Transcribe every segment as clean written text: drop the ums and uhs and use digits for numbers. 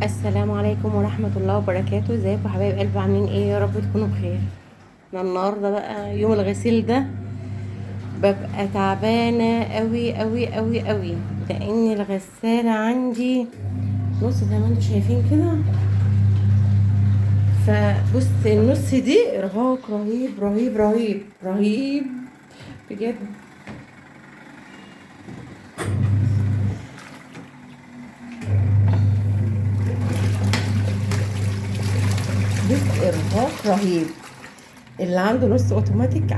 السلام عليكم ورحمة الله وبركاته. ازيكم يا حبايب قلبي؟ عاملين ايه؟ يا رب تكونوا بخير. انا النهارده بقى يوم الغسيل ده ببقى تعبانة قوي قوي قوي قوي، لان الغسالة عندي نص زي ما انتم شايفين كده. فبص النص دي ارهاق رهيب رهيب رهيب رهيب بجد. بص ارهاق رهيب. اللي عنده نص اوتوماتيك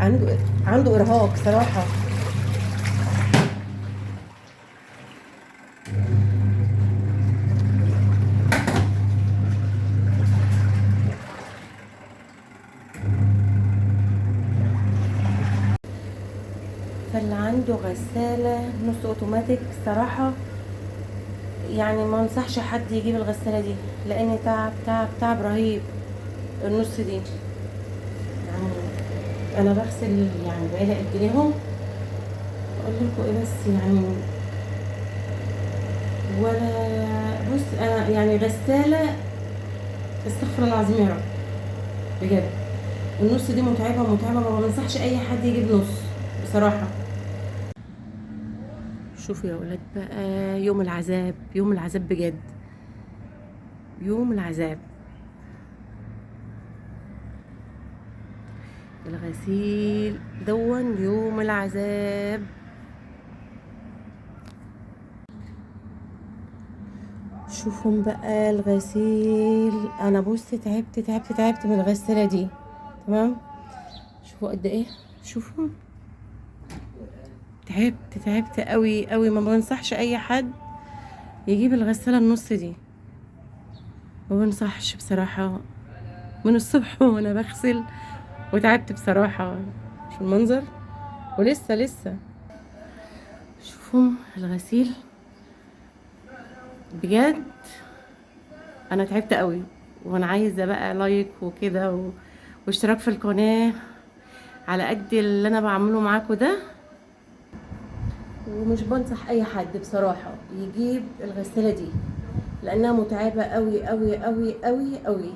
عنده ارهاق صراحة. فاللي عنده غسالة نص اوتوماتيك صراحة، يعني ما انصحش حد يجيب الغسالة دي، لان تعب تعب تعب رهيب. النص دي يعني انا بغسل يعني بقالي قد ايه اهو. اقول لكم ايه بس يعني، ولا بص انا يعني غسالة، استغفر الله العظيم يا رب بجد. النص دي متعبة متعبة، ما بنصحش اي حد يجيب نص بصراحة. شوفوا يا ولاد بقى، يوم العذاب يوم العذاب بجد، يوم العذاب. الغسيل دون يوم العذاب. شوفهم بقى الغسيل، انا بص تعبت تعبت تعبت من الغسالة دي. تمام، شوفوا قد ايه، شوفوا تعبت تعبت قوي قوي. ما بنصحش اي حد يجيب الغسالة النص دي، ما بنصحش بصراحة. من الصبح وانا بغسل وتعبت بصراحة. شو المنظر، ولسه شوفوا الغسيل بجد. انا تعبت قوي، وانا عايزة بقى لايك وكده واشتراك في القناة على قد اللي انا بعمله معاكم ده. ومش بنصح اي حد بصراحة يجيب الغسالة دي، لانها متعبة قوي قوي قوي قوي قوي.